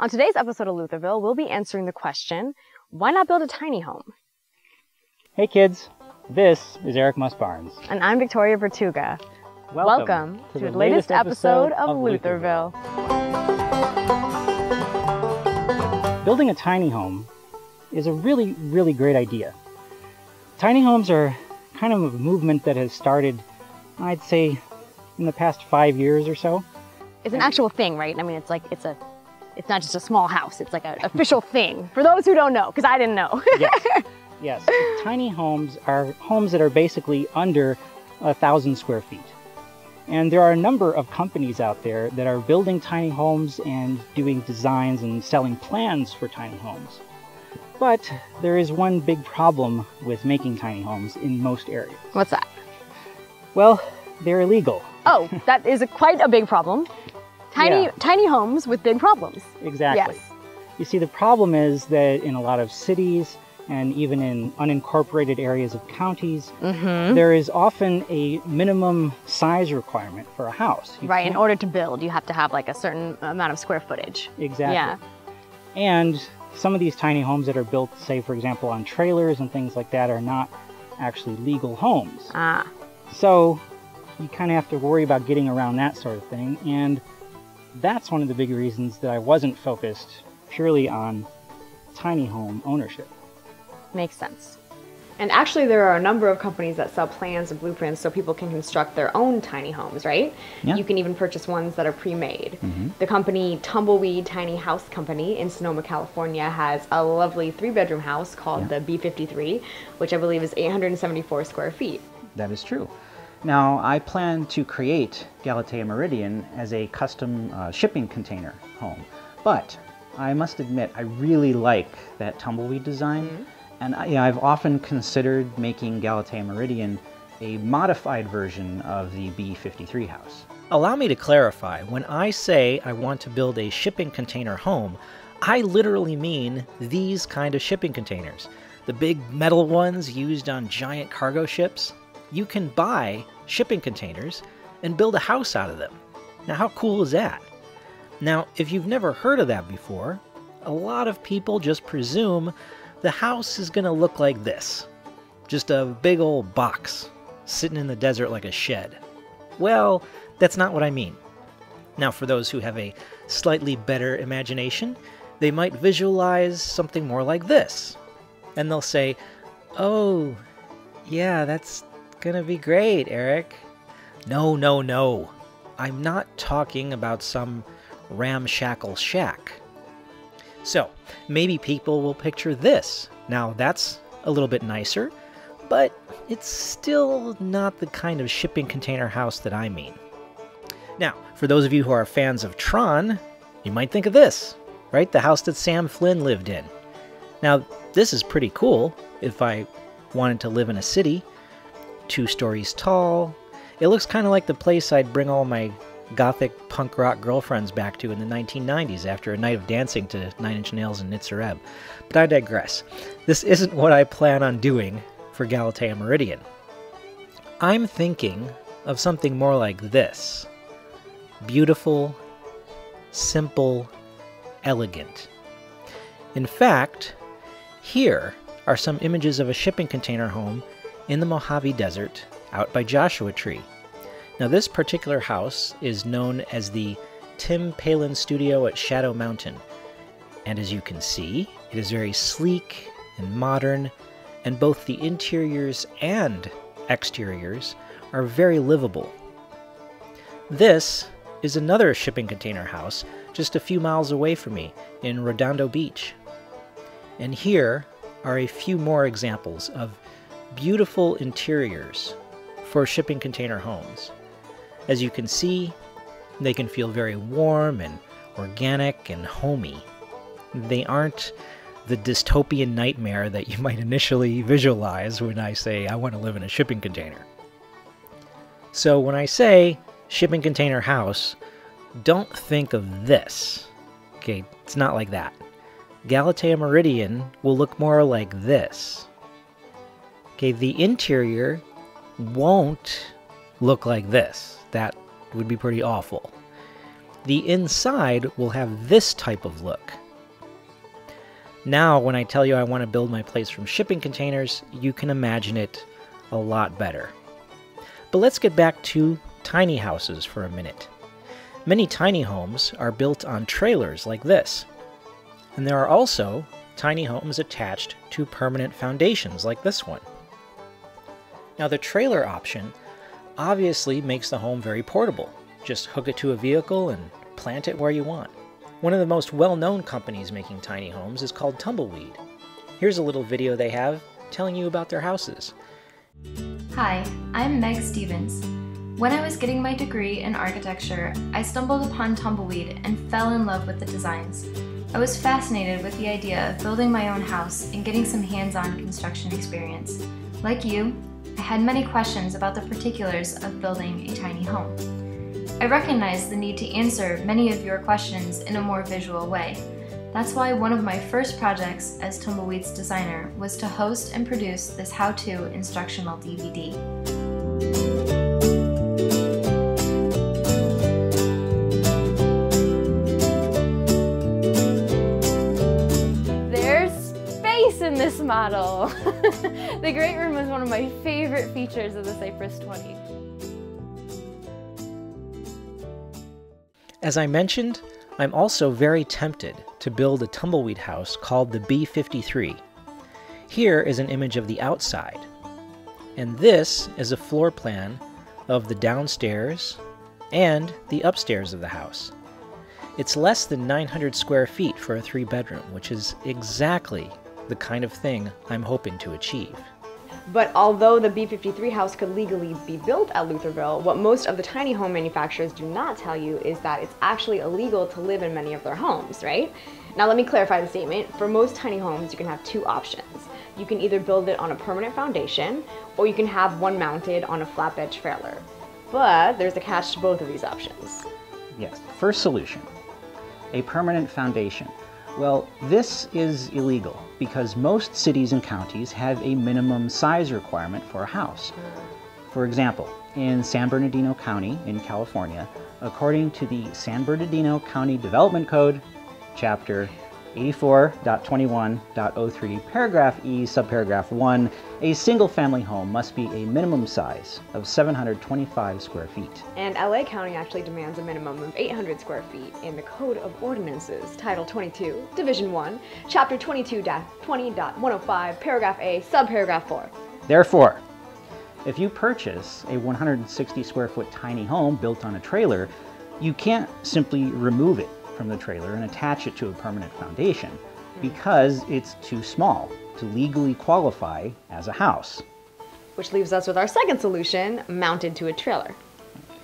On today's episode of Luthorville, we'll be answering the question, why not build a tiny home? Hey kids, this is Eric Muss-Barnes. And I'm Victoria Vertuga. Welcome to the latest episode of Luthorville. Building a tiny home is a really, really great idea. Tiny homes are kind of a movement that has started, I'd say, in the past 5 years or so. It's an actual thing, right? I mean, it's not just a small house. It's like an official thing. For those who don't know, because I didn't know. Yes. Tiny homes are homes that are basically under 1,000 square feet. And there are a number of companies out there that are building tiny homes and doing designs and selling plans for tiny homes. But there is one big problem with making tiny homes in most areas. What's that? Well, they're illegal. Oh, that is quite a big problem. Tiny homes with big problems. Exactly. Yes. You see, the problem is that in a lot of cities and even in unincorporated areas of counties, there is often a minimum size requirement for a house. Right, in order to build, you have to have like a certain amount of square footage. Exactly. Yeah. And some of these tiny homes that are built, say, for example, on trailers and things like that, are not actually legal homes. Ah. So you kind of have to worry about getting around that sort of thing. And that's one of the big reasons that I wasn't focused purely on tiny home ownership. Makes sense. And actually there are a number of companies that sell plans and blueprints so people can construct their own tiny homes, right? Yeah. You can even purchase ones that are pre-made. The company Tumbleweed Tiny House Company in Sonoma, California has a lovely 3-bedroom house called the B53, which I believe is 874 square feet. That is true. Now, I plan to create Galatea Meridian as a custom shipping container home, but I must admit I really like that Tumbleweed design. And I've often considered making Galatea Meridian a modified version of the B53 house. Allow me to clarify, when I say I want to build a shipping container home, I literally mean these kind of shipping containers. The big metal ones used on giant cargo ships. You can buy shipping containers and build a house out of them. Now, how cool is that? Now, if you've never heard of that before, a lot of people just presume the house is going to look like this. Just a big old box sitting in the desert like a shed. Well, that's not what I mean. Now, for those who have a slightly better imagination, they might visualize something more like this. And they'll say, oh, yeah, that's going to be great, Eric. No, no, no. I'm not talking about some ramshackle shack. So, maybe people will picture this. Now, that's a little bit nicer, but it's still not the kind of shipping container house that I mean. Now, for those of you who are fans of Tron, you might think of this, right? The house that Sam Flynn lived in. Now, this is pretty cool if I wanted to live in a city. 2 stories tall. It looks kind of like the place I'd bring all my gothic punk rock girlfriends back to in the 1990s after a night of dancing to Nine Inch Nails and Nitzareb. But I digress. This isn't what I plan on doing for Galatea Meridian. I'm thinking of something more like this. Beautiful, simple, elegant. In fact, here are some images of a shipping container home in the Mojave Desert out by Joshua Tree. Now, this particular house is known as the Tim Palin Studio at Shadow Mountain. And as you can see, it is very sleek and modern, and both the interiors and exteriors are very livable. This is another shipping container house just a few miles away from me in Redondo Beach. And here are a few more examples of beautiful interiors for shipping container homes. As you can see, they can feel very warm and organic and homey. They aren't the dystopian nightmare that you might initially visualize when I say I want to live in a shipping container. So when I say shipping container house, don't think of this. Okay, it's not like that. Galatea Meridian will look more like this. Okay, the interior won't look like this. That would be pretty awful. The inside will have this type of look. Now, when I tell you I want to build my place from shipping containers, you can imagine it a lot better. But let's get back to tiny houses for a minute. Many tiny homes are built on trailers like this. And there are also tiny homes attached to permanent foundations like this one. Now, the trailer option obviously makes the home very portable. Just hook it to a vehicle and plant it where you want. One of the most well-known companies making tiny homes is called Tumbleweed. Here's a little video they have telling you about their houses. Hi, I'm Meg Stevens. When I was getting my degree in architecture, I stumbled upon Tumbleweed and fell in love with the designs. I was fascinated with the idea of building my own house and getting some hands-on construction experience. Like you, I had many questions about the particulars of building a tiny home. I recognized the need to answer many of your questions in a more visual way. That's why one of my first projects as Tumbleweed's designer was to host and produce this how-to instructional DVD. There's space in this model. The great room is one of my favorite features of the Cypress 20. As I mentioned, I'm also very tempted to build a tumbleweed house called the B53. Here is an image of the outside, and this is a floor plan of the downstairs and the upstairs of the house. It's less than 900 square feet for a 3-bedroom, which is exactly the kind of thing I'm hoping to achieve. But although the B53 house could legally be built at Luthorville, what most of the tiny home manufacturers do not tell you is that it's actually illegal to live in many of their homes, right? Now let me clarify the statement. For most tiny homes, you can have two options. You can either build it on a permanent foundation, or you can have one mounted on a flatbed trailer. But there's a catch to both of these options. Yes, first solution, a permanent foundation. Well, this is illegal because most cities and counties have a minimum size requirement for a house. For example, in San Bernardino County in California, according to the San Bernardino County Development Code, Chapter 84.21.03, Paragraph E, Subparagraph 1, a single-family home must be a minimum size of 725 square feet. And LA County actually demands a minimum of 800 square feet in the Code of Ordinances, Title 22, Division 1, Chapter 22-20.105, Paragraph A, Subparagraph 4. Therefore, if you purchase a 160 square foot tiny home built on a trailer, you can't simply remove it from the trailer and attach it to a permanent foundation because it's too small to legally qualify as a house. Which leaves us with our second solution, mounted to a trailer.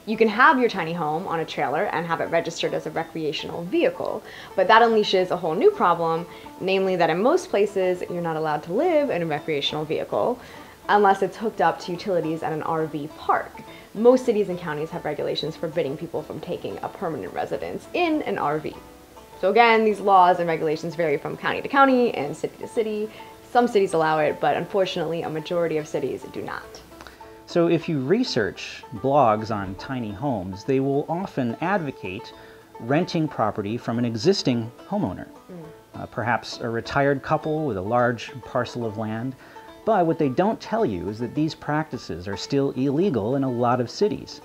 You can have your tiny home on a trailer and have it registered as a recreational vehicle, but that unleashes a whole new problem, namely that in most places you're not allowed to live in a recreational vehicle unless it's hooked up to utilities at an RV park. Most cities and counties have regulations forbidding people from taking a permanent residence in an RV. So again, these laws and regulations vary from county to county and city to city. Some cities allow it, but unfortunately a majority of cities do not. So if you research blogs on tiny homes, they will often advocate renting property from an existing homeowner, perhaps a retired couple with a large parcel of land. But what they don't tell you is that these practices are still illegal in a lot of cities.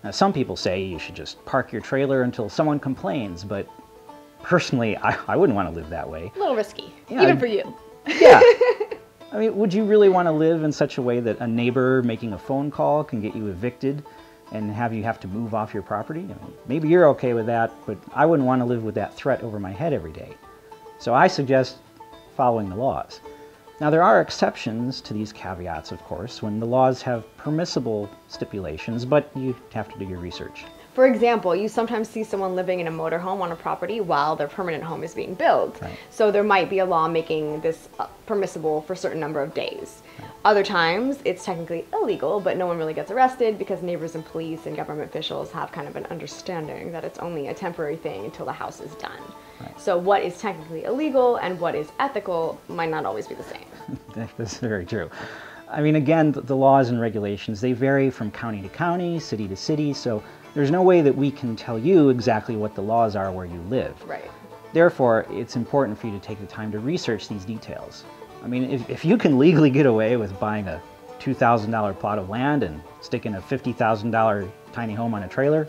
Now, some people say you should just park your trailer until someone complains, but personally, I wouldn't want to live that way. A little risky, Yeah, even for you. Yeah. I mean, would you really want to live in such a way that a neighbor making a phone call can get you evicted and have you have to move off your property? I mean, maybe you're okay with that, but I wouldn't want to live with that threat over my head every day. So I suggest following the laws. Now, there are exceptions to these caveats, of course, when the laws have permissible stipulations, but you have to do your research. For example, you sometimes see someone living in a motorhome on a property while their permanent home is being built. Right. So there might be a law making this permissible for a certain number of days. Right. Other times, it's technically illegal, but no one really gets arrested because neighbors and police and government officials have kind of an understanding that it's only a temporary thing until the house is done. Right. So what is technically illegal and what is ethical might not always be the same. That's very true. I mean, again, the laws and regulations, they vary from county to county, city to city, so There's no way that we can tell you exactly what the laws are where you live. Right. Therefore, it's important for you to take the time to research these details. I mean, if you can legally get away with buying a $2,000 plot of land and sticking a $50,000 tiny home on a trailer,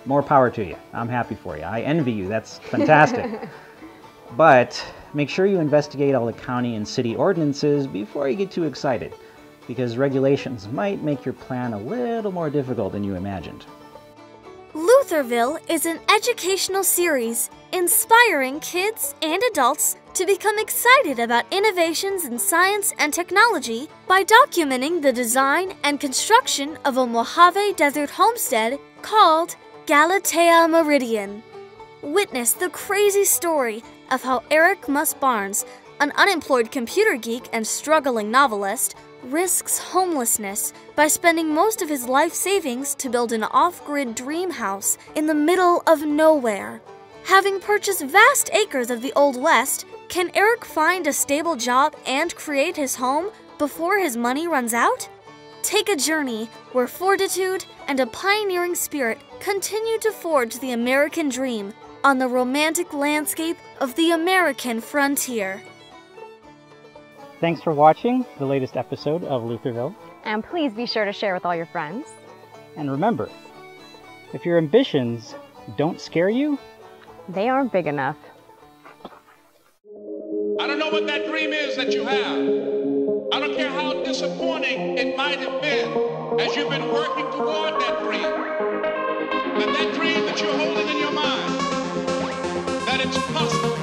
more power to you. I'm happy for you. I envy you. That's fantastic. But make sure you investigate all the county and city ordinances before you get too excited, because regulations might make your plan a little more difficult than you imagined. Luthorville is an educational series inspiring kids and adults to become excited about innovations in science and technology by documenting the design and construction of a Mojave Desert homestead called Galatea Meridian. Witness the crazy story of how Rarick Muss-Barnes, an unemployed computer geek and struggling novelist, risks homelessness by spending most of his life savings to build an off-grid dream house in the middle of nowhere. Having purchased vast acres of the Old West, can Rarick find a stable job and create his home before his money runs out? Take a journey where fortitude and a pioneering spirit continue to forge the American dream on the romantic landscape of the American frontier. Thanks for watching the latest episode of Luthorville. And please be sure to share with all your friends. And remember, if your ambitions don't scare you, They aren't big enough. I don't know what that dream is that you have. I don't care how disappointing it might have been as you've been working toward that dream. That dream that you're holding in your mind, that it's possible.